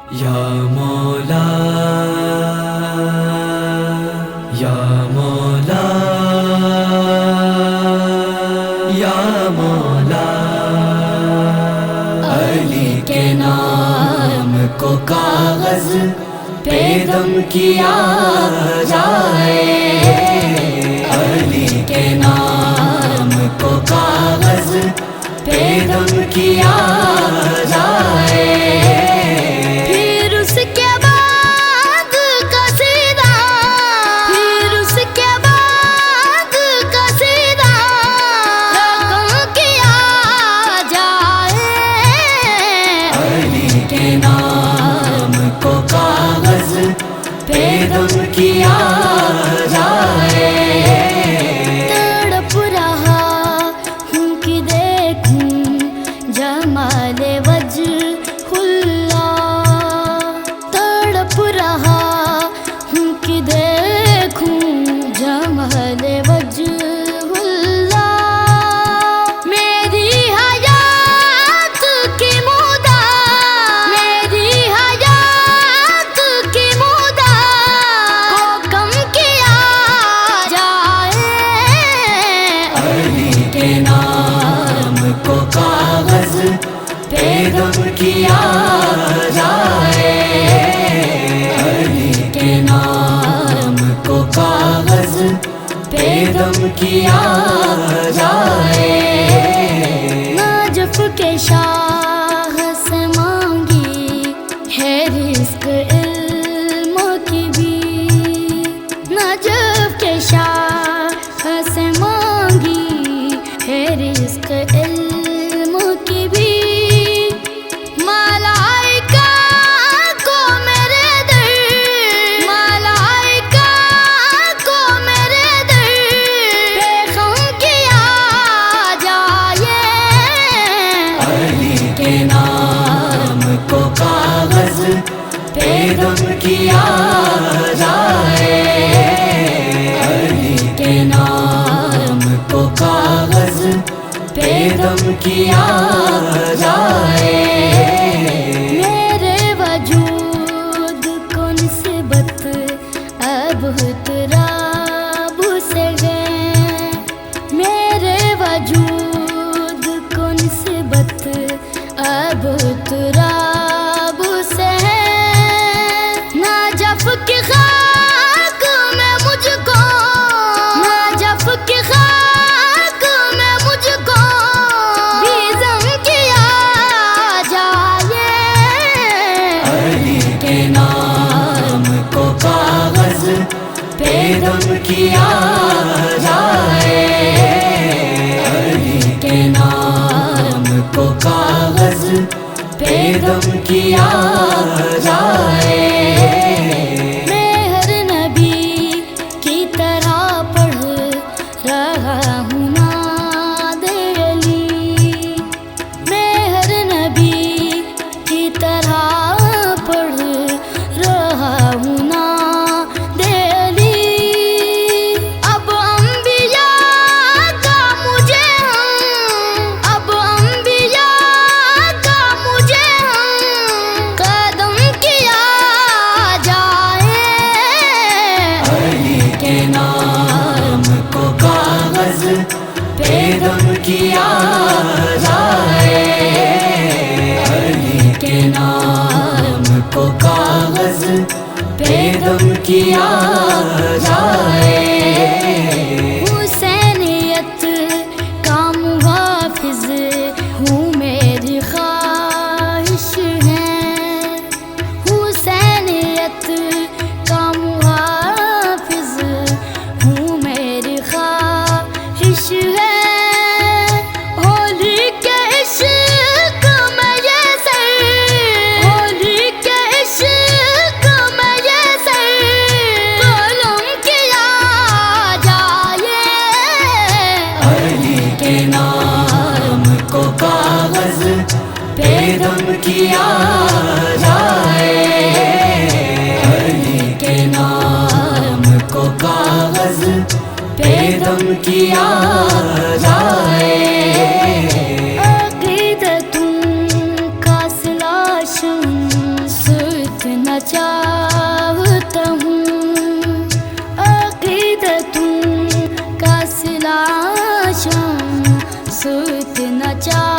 یا مولا یا مولا یا مولا، علی کے نام کو کاغذ پہ دم کیا جائے، علی کے نام کو کاغذ پہ دم کیا جائے، کے نام کو کاغذ پہ دم کیا جائے۔ تڑپ رہا ہوں کہ دیکھوں جمال وجہ اللہ، تڑپ رہا ہوں کہ دیکھوں جمال وجہ کے نام کو کاغذ پہ دم کیا جائے، علی کے نام کو کاغذ پہ دم کیا جائے۔ نجف کے شاہ سے مانگی ہے رزق علم کی بھی، نجف کے شاہ سے مانگی ہے رزق علم کی بھی، ملائکہ کو میرے در، ملائکہ کو میرے در بے خم کیا جائے، علی کے نام کو کاغذ پہ دم کیا جائے، علی کے نام کو کاغذ پہ دم کیا جائے۔ میرے وجود کو نسبت اب احتراب سے ہے، میرے وجود کو نسبت اب احتراب سے ہے، نجف کی خاک میں مجھ کو، نجف کی خاک میں مجھ کو بھی ضم کیا جائے، علی کے نام کو کاغذ پہ دم کیا جائے، علی کے نام کو کاغذ پہ دم کیا جائے۔ میں ہر نبی کی طرح پڑھ رہا ہوں نعت علی، میں ہر نبی کی طرح پڑھ رہا ہوں نعت علی، اب انبیاء کا مجھے اب انبیاء کا مجھے قدم کیا جائے، علی کے نام کو کاغذ پہ دم کیا جائے، علی کے نام کو کاغذ پہ دم کیا جائے۔ حسینیت کا محافظ ہوں میری خواہش ہے، حسینیت کا محافظ ہوں میری خواہش ہے، ہولی کے عشق میں یہ سر، ہولی کے عشق میں یہ سر قلم کیا جائے، علی کے نام کو کاغذ پہ دم کیا جائے، علی کے نام کو کاغذ پہ دم کیا جائے۔ عقیدتوں کا سلاشن سوچنا چاہتا ہوں، عقیدتوں کا سلاشم سوچنا چاہتا ہوں۔